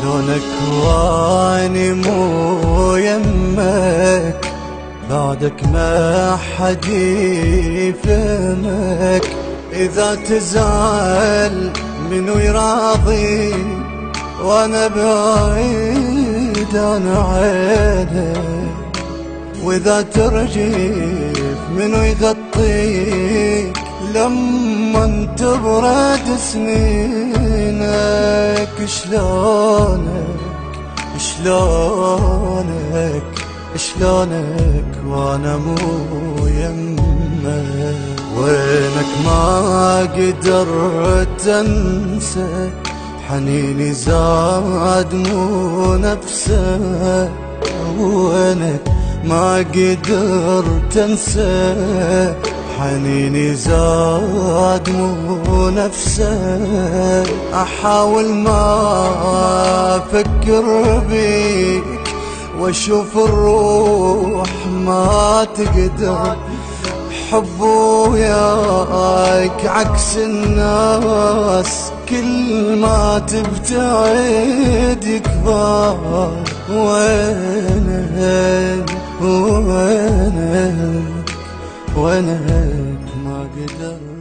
شلونك واني مو يمك، بعدك ما حد يفهمك. إذا تزعل منو يراضي وانا بعيد عن عينك، واذا ترجف منو يغطيك لما تبرد سنينك. شلونك وانا مو يمك، وينك ما قدرت انسى، حنيني زاد مو نفسه. وينك ما قدرت انسى، حنيني زاد مو نفسه. احاول ما افكر بيك واشوف الروح ما تقدر، حب وياك عكس الناس، كل ما تبتعد يكبر. وينك ما قدرت